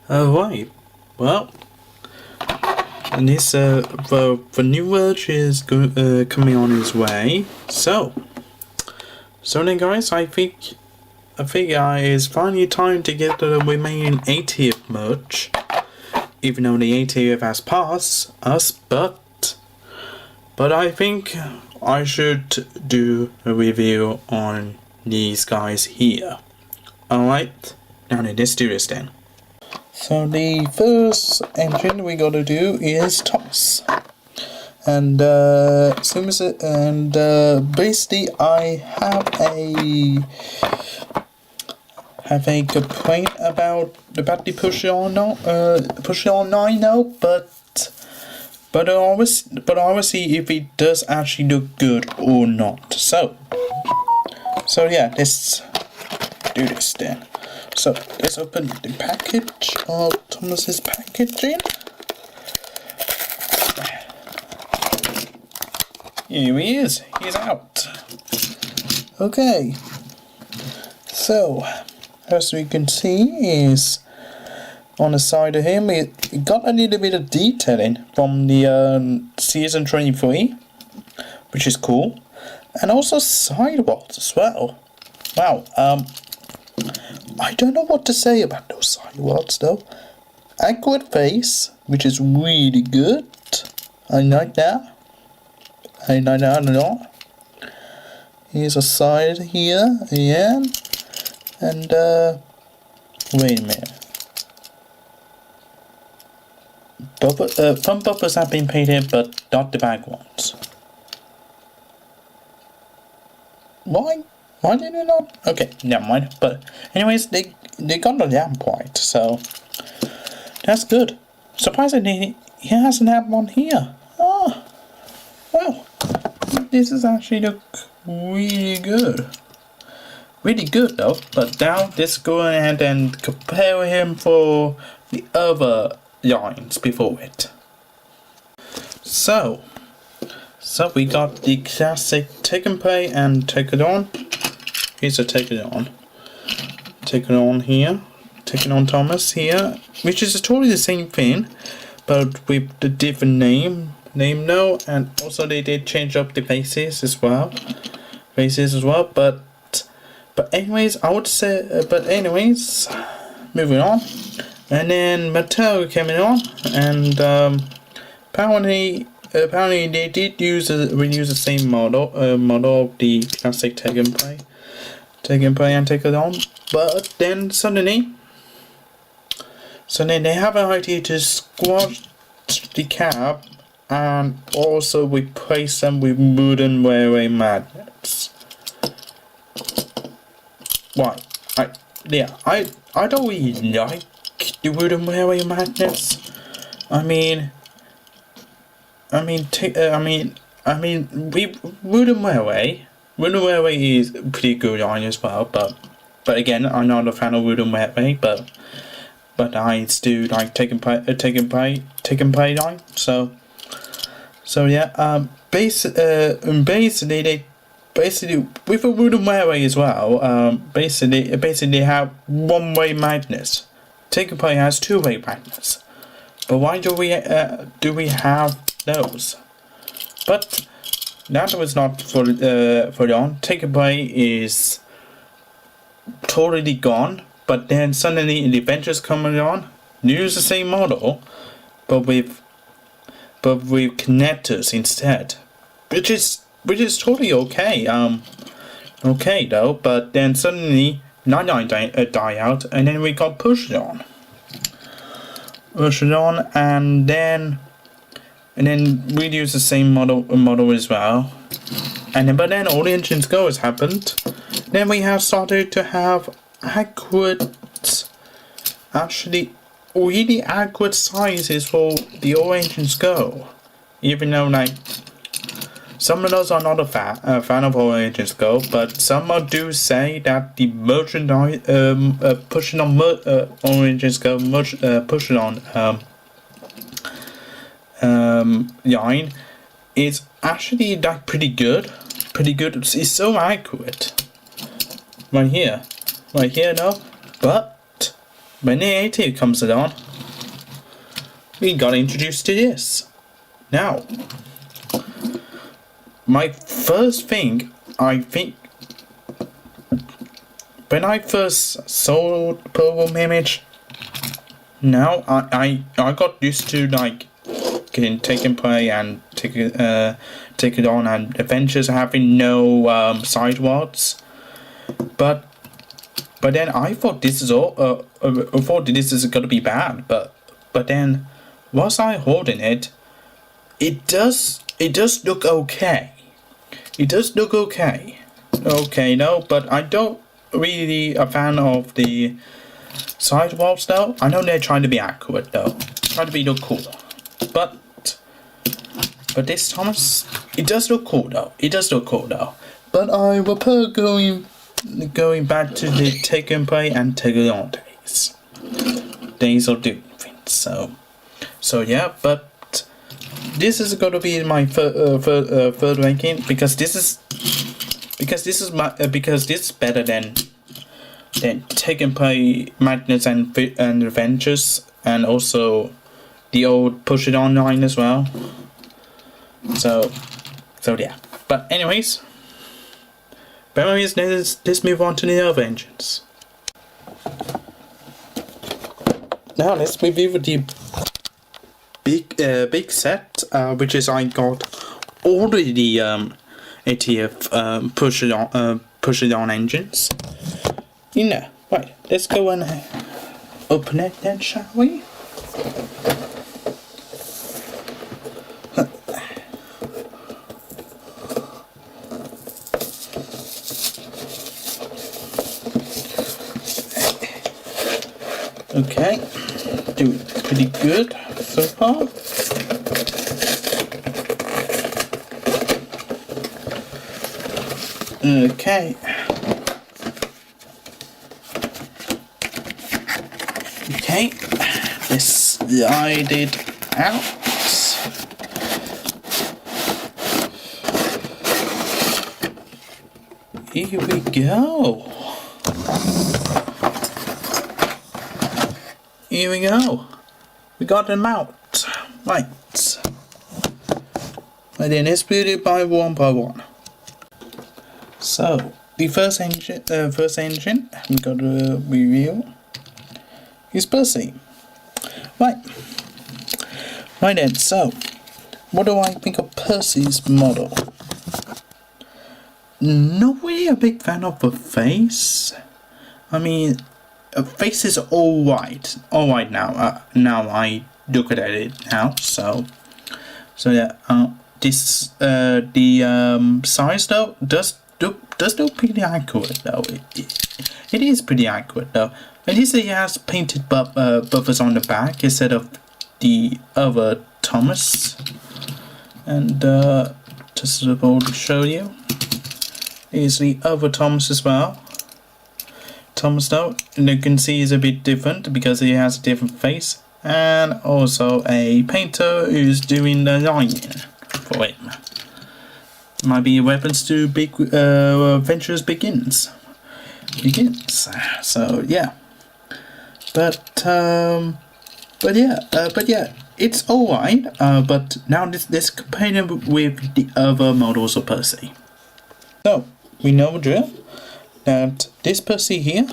Right. Well, and this the new version is coming on its way. So then, guys, I think it's finally time to get the remaining 80th merch. Even though the 80th has passed us, but I think I should do a review on these guys here. Alright, now let's do this then. So the first engine we gotta do is Thomas. And basically I have a complaint about the Push It On now, but I always see if it does actually look good or not. So yeah, let's do this then. So let's open the package of Thomas's packaging. Here he is. He's out. Okay. So as we can see is on the side of him, it got a little bit of detailing from the season 23, which is cool, and also sidewalls as well. Wow. I don't know what to say about those sidewalls though. Accurate face, which is really good. I like that. I like that a lot. Here's a side here again, and wait a minute. Front bumpers have been painted, but not the back ones. Why? Why did it not? Okay, never mind. But anyways, they got the lamp white, so that's good. Surprisingly, he hasn't had one here. Oh, well, this is actually look really good. Really good though. But now let's go ahead and compare him for the other lines before it. So we got the classic Take and Pay and Take It On. Here's a Take It On. Take It On here. Take It On Thomas here. Which is totally the same thing, but with the different name now, and also they did change up the faces as well. But anyways, I would say moving on. And then Mattel came on, and apparently they did reuse the same model of the classic Take and Pay and Take It On. But then suddenly they have an idea to squash the cap and also replace them with wooden railway magnets. Why? I don't really like the wooden railway magnets. Wooden railway is a pretty good line as well, but again, I'm not a fan of wooden railway, but I still like Take and Pay line. So yeah, basically with a wooden railway as well, basically have one-way magnets. Take and Pay has two-way magnets, but why do we have those? But that was not for long. Take and Pay is totally gone, but then suddenly the Adventures coming on, use the same model, but with connectors instead, which is totally okay. Okay though, but then suddenly 99 die out, and then we got Push It On, and then we use the same model as well, but then all the engines go has happened. Then we have started to have really accurate sizes for the all engines go, even though like some of those are not a fan of all engines go, but some do say that the merchandise pushing on all engines go pushing on line is actually like pretty good. It's so accurate right here though, but when the 80 comes along, we got introduced to this. Now, my first thing, I think, when I first saw the program image, now I got used to like getting taken play and take it on, and adventures having no sidewalks. But then I thought this is all. I thought this is gonna be bad. But then, whilst I holding it, it does look okay. It does look okay. Okay, no, but I don't really a fan of the sidewalks though. I know they're trying to be accurate though, trying to look cool. But this Thomas, it does look cool though. It does look cool though. But I will put going back to the take and play and take it on days of doing things. So yeah, but this is going to be my third ranking because this is better than take and play Madness and Adventures, and also the old Push It On line as well. So yeah. But anyways, let's move on to the other engines. Now let's review the big set, which is I got all the ATF Push It On engines. Right, let's go and open it then, shall we? Okay, doing pretty good so far. Okay. Okay, let's slide it out. Here we go. Here we go. We got them out. Right. And then let's put it by one. So the first engine we got to review is Percy. Right then, so what do I think of Percy's model? Not really a big fan of the face. I mean, a face is alright now. Now I look at it now, so yeah. This the size though does look pretty accurate though. It is pretty accurate though. At least it has painted buffers on the back instead of the other Thomas. And just to show you, is the other Thomas as well. Thomas though, and you can see is a bit different because he has a different face, and also a painter who's doing the lining for him. Might be a reference to Big Adventures Begins. So yeah. But yeah, it's alright. But now let's compare it with the other models of Percy. So we know the drill that this Percy here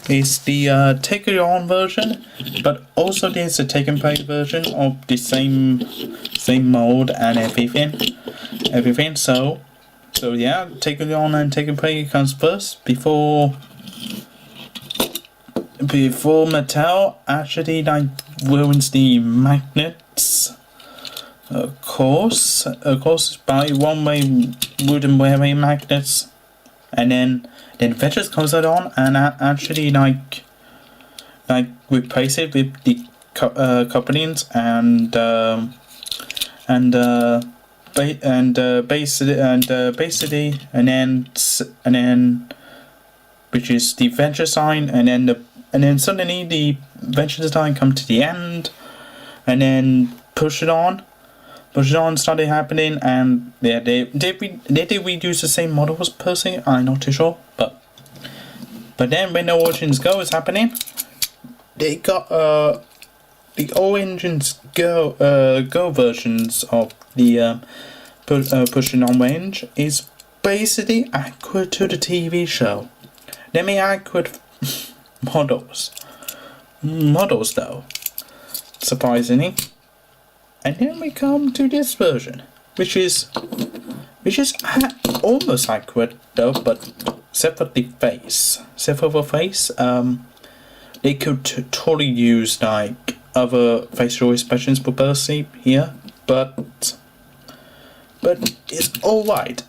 is the take it on version, but also there's a take and play version of the same mode and everything. So yeah, take it on and take and play comes first before Mattel actually like ruins the magnets. Of course by one-way wooden way magnets, and then Adventures comes on and actually like replace it with the couplings and basically and then which is the Adventure sign, and then suddenly the Adventure sign come to the end, and then Push It On started happening, and yeah, they did reuse the same model as Percy. I'm not too sure, but then when the Origins Go is happening, they got the Orange's Go versions of the pushing on range is basically accurate to the TV show. They make accurate models though, surprisingly. And then we come to this version, which is almost accurate though, but except for the face. Except for the face, they could totally use like other facial expressions for Percy here, but it's alright.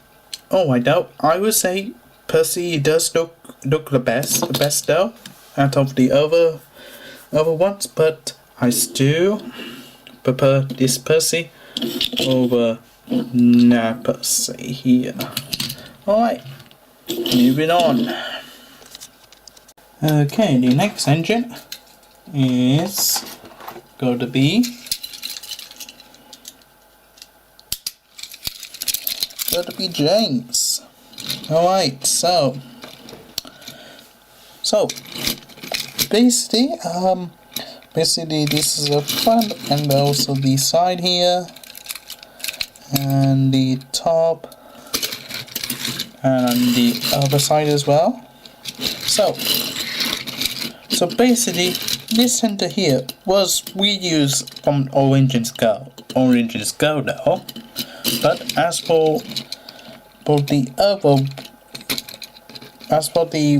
Alright though, I would say Percy does look the best though, out of the other ones, but I still prefer this Percy over Percy here. Alright, moving on. Okay, the next engine is going to be James. Alright, so basically this is the front and also the side here and the top and the other side as well. So basically this center here was reused from Orange's Go though, but as for the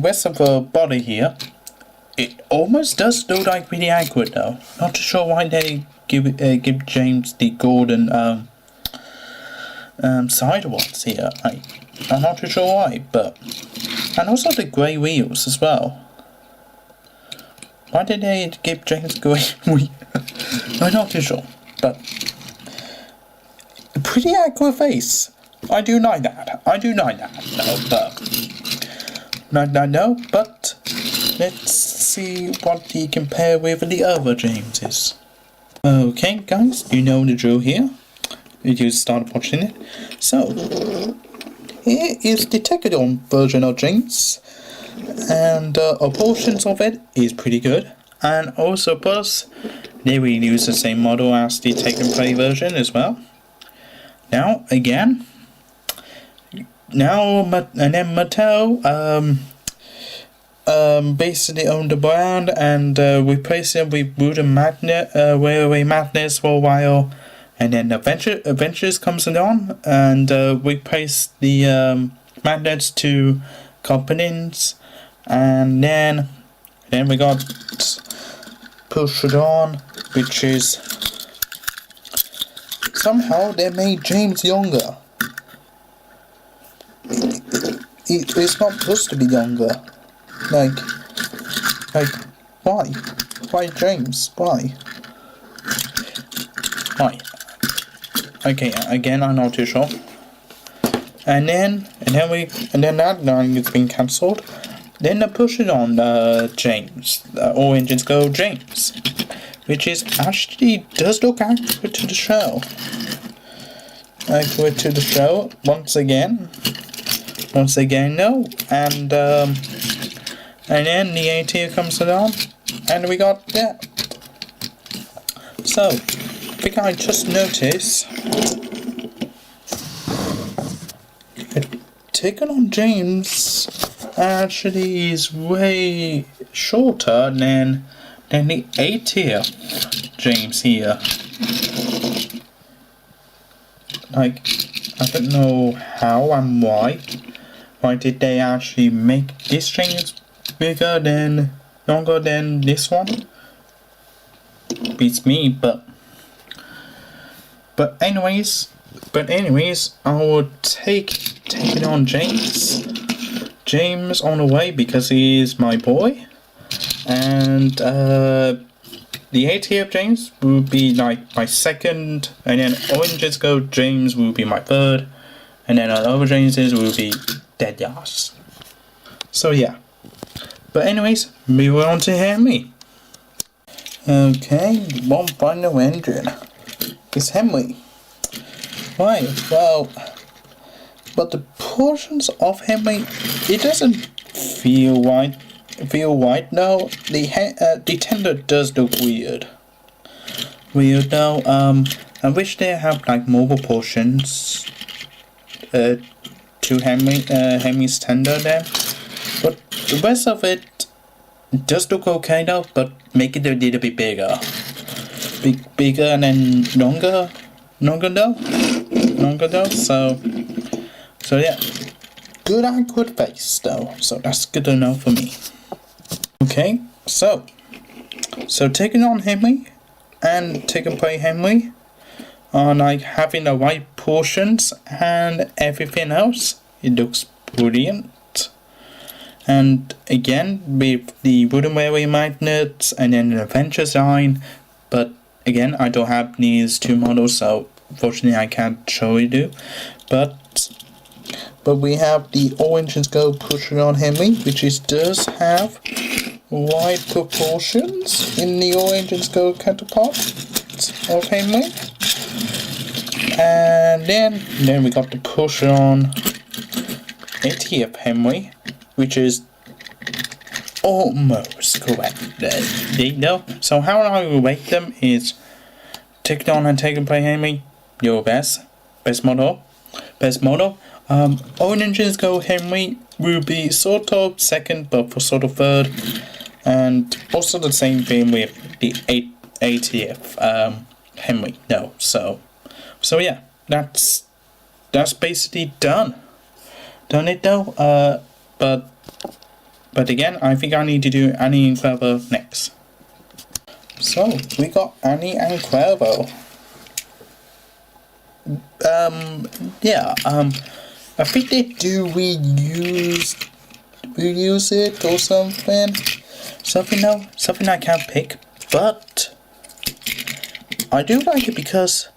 rest of the body here, it almost does look like really accurate though. Not too sure why they give James the golden side ones here. I'm not too sure why, and also the grey wheels as well. Why did they give James grey wheels? I'm not too sure, but a pretty accurate face. I do like that though, but let's see what he compare with the other Jameses. Okay guys, you know the drill here. You start watching it. So here is the Decadon version of James, and portions of it is pretty good. And also plus they will use the same model as the Take and Play version as well. Now again, Mattel basically owned the brand and replaced it with wooden magnet, railway magnets for a while, and then Adventures comes along and replaced the magnets to components, and then we got Push It On, which is somehow they made James younger. It's not supposed to be younger. Like why? Why James? Why? Okay, again I'm not too sure. And then that line has been cancelled. Then they push it on James, Orange's Go James, which is actually does look accurate to the show. Once again no, and then the AT comes along and we got that. So I think I just noticed Taking on James actually is way shorter than the A-tier James here. Like, I don't know how and why. Why did they actually make this James longer than this one? Beats me, but anyways, I would take it on James on the way because he is my boy, and the A-tier James will be like my second, and then Orange's Go James will be my third, and then other Jameses will be dead last. So yeah, but anyways, moving on to Henry. Okay, one final engine is Henry. Right, well, but the portions of Henry, it doesn't feel right feel right now. The tender does look weird. Weird though. I wish they have like more portions. To Henry's tender there, but the rest of it does look okay though. But make it a little bit bigger, bigger and then longer though. So yeah, good face though. So that's good enough for me. Okay, so taking on Henry and taking play Henry are like having the right portions and everything else. It looks brilliant. And again with the wooden railway magnets and then the adventure sign, but again I don't have these two models, so unfortunately I can't show you. But we have the orange and gold pushing on Henry, which does have wide proportions in the orange and gold counterpart of Henry. And then we got the push on 80th Henry, which is almost correct. You know. So how I will rate them is take it on and take and play Henry, your best model. Orange and gold Henry will be sort of second, but for sort of third, and also the same thing with the 80th Henry. No, so yeah, that's basically done it though. But again, I think I need to do Annie and Cuervo next. So we got Annie and Cuervo. I think they do reuse it or something I can't pick, but I do like it because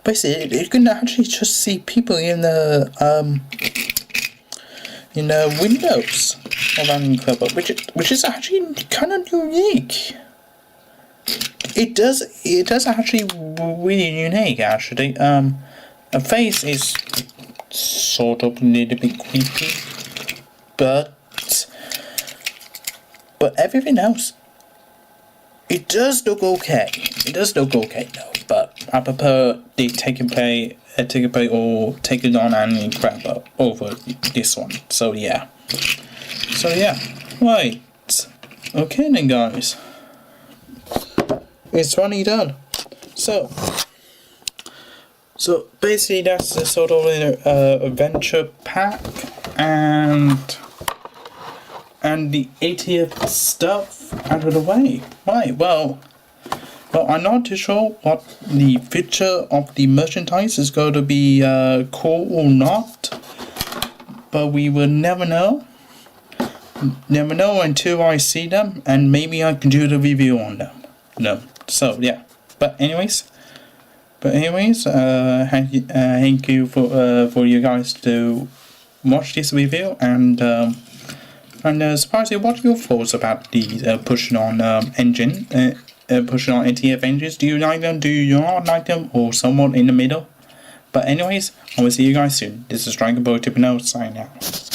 basically you can actually just see people in the windows of Annie and Cuervo, which is actually kind of unique. It does actually really unique actually. A face is sort of a little bit creepy, but everything else, it does look okay. It does look okay though. But I prefer the take and play or take it on Annie Cuervo over this one. So yeah. Right. Okay then, guys. It's finally done. So basically that's the sort of adventure pack and the 80th stuff out of the way. Right, well I'm not too sure what the future of the merchandise is going to be cool or not, but we will never know. Never know until I see them, and maybe I can do the review on them. No, so yeah. But anyways, thank you for you guys to watch this review, and surprisingly, what are your thoughts about the pushing on engine, pushing on ATF engines? Do you like them? Do you not like them? Or somewhat in the middle? But anyways, I will see you guys soon. This is Dragon Ball Tipino signing out.